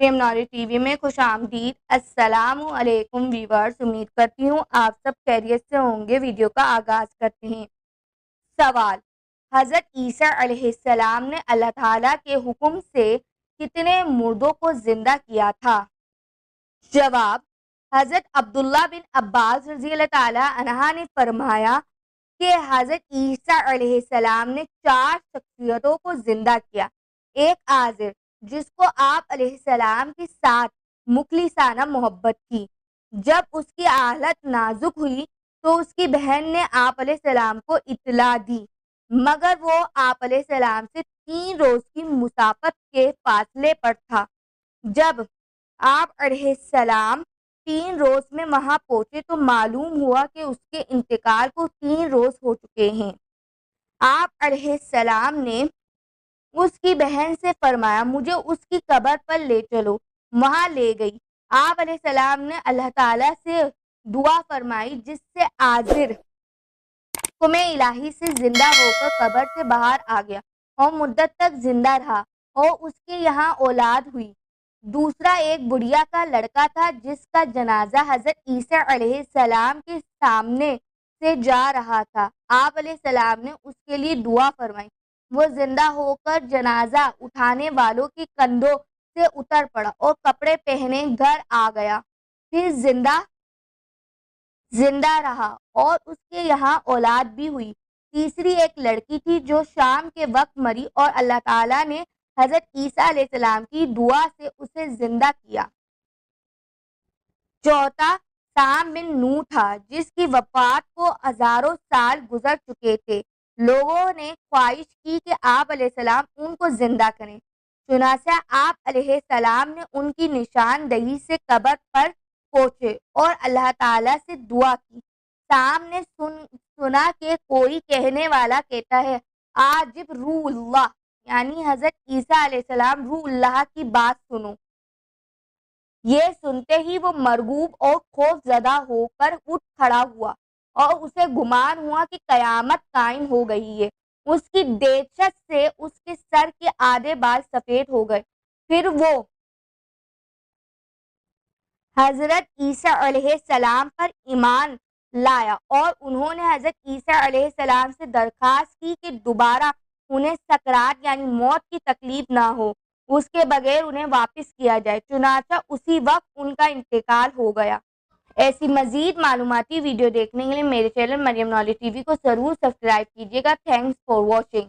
مریم نوری T V میں خوش آمدید۔ السلام علیکم ویورز، امید کرتی ہوں آپ سب خیریت سے ہوں گے۔ ویڈیو کا آغاز کرتے ہیں۔ سوال: حضرت عیسیٰ علیہ السلام نے اللہ تعالیٰ کے حکم سے کتنے مردوں کو زندہ کیا تھا؟ جواب: حضرت عبداللہ بن عباس رضی اللہ تعالیٰ عنہ نے فرمایا کہ حضرت عیسیٰ علیہ السلام نے 4 شخصیتوں کو زندہ کیا۔ ایک عازر، جس کو آپ علیہ السلام کے ساتھ مخلصانہ محبت تھی۔ جب اس کی حالت نازک ہوئی تو اس کی بہن نے آپ علیہ السلام کو اطلاع دی، مگر وہ آپ علیہ السلام سے 3 روز کی مسافت کے فاصلے پر تھا۔ جب آپ علیہ السلام 3 روز میں وہاں پہنچے تو معلوم ہوا کہ اس کے انتقال کو 3 روز ہو چکے ہیں۔ آپ علیہ السلام نے اس کی بہن سے فرمایا، مجھے اس کی قبر پر لے چلو۔ وہاں لے گئی۔ آپ علیہ السلام نے اللہ تعالیٰ سے دعا فرمائی، جس سے عازر حکم الہی سے زندہ ہو کر قبر سے باہر آ گیا اور مدت تک زندہ رہا اور اس کے یہاں اولاد ہوئی۔ دوسرا ایک بڑھیا کا لڑکا تھا جس کا جنازہ حضرت عیسیٰ علیہ السلام کے سامنے سے جا رہا تھا۔ آپ علیہ السلام نے اس کے لیے دعا فرمائی۔ وہ زندہ ہو کر جنازہ اٹھانے والوں کے کندھوں سے اتر پڑا اور کپڑے پہنے گھر آ گیا۔ پھر زندہ رہا اور اس کے یہاں اولاد بھی ہوئی۔ تیسری ایک لڑکی تھی جو شام کے وقت مری اور اللہ تعالیٰ نے حضرت عیسیٰ علیہ السلام کی دعا سے اسے زندہ کیا۔ چوتھا سام بن نوح تھا، جس کی وفات کو ہزاروں سال گزر چکے تھے۔ لوگوں نے خواہش کی کہ آپ علیہ السلام ان کو زندہ کریں، چنانچہ آپ علیہ السلام نے ان کی نشاندہی سے قبر پر پہنچے اور اللہ تعالیٰ سے دعا کی۔ سام نے سنا کہ کوئی کہنے والا کہتا ہے، عاجب روح اللہ، یعنی حضرت عیسیٰ علیہ السلام روح اللہ کی بات سنو۔ یہ سنتے ہی وہ مرعوب اور خوف زدہ ہو کر اٹھ کھڑا ہوا اور اسے گمان ہوا کہ قیامت قائم ہو گئی ہے۔ اس کی دہشت سے اس کے سر کے آدھے بال سفید ہو گئے۔ پھر وہ حضرت عیسیٰ علیہ السلام پر ایمان لایا اور انہوں نے حضرت عیسیٰ علیہ السلام سے درخواست کی کہ دوبارہ انہیں سکرات یعنی موت کی تکلیف نہ ہو، اس کے بغیر انہیں واپس کیا جائے۔ چنانچہ اسی وقت ان کا انتقال ہو گیا۔ ایسی مزید معلوماتی ویڈیو دیکھنے کے لیے میرے چینل مریم نوری ٹی وی کو ضرور سبسکرائب کیجیے گا۔ Thanks for watching.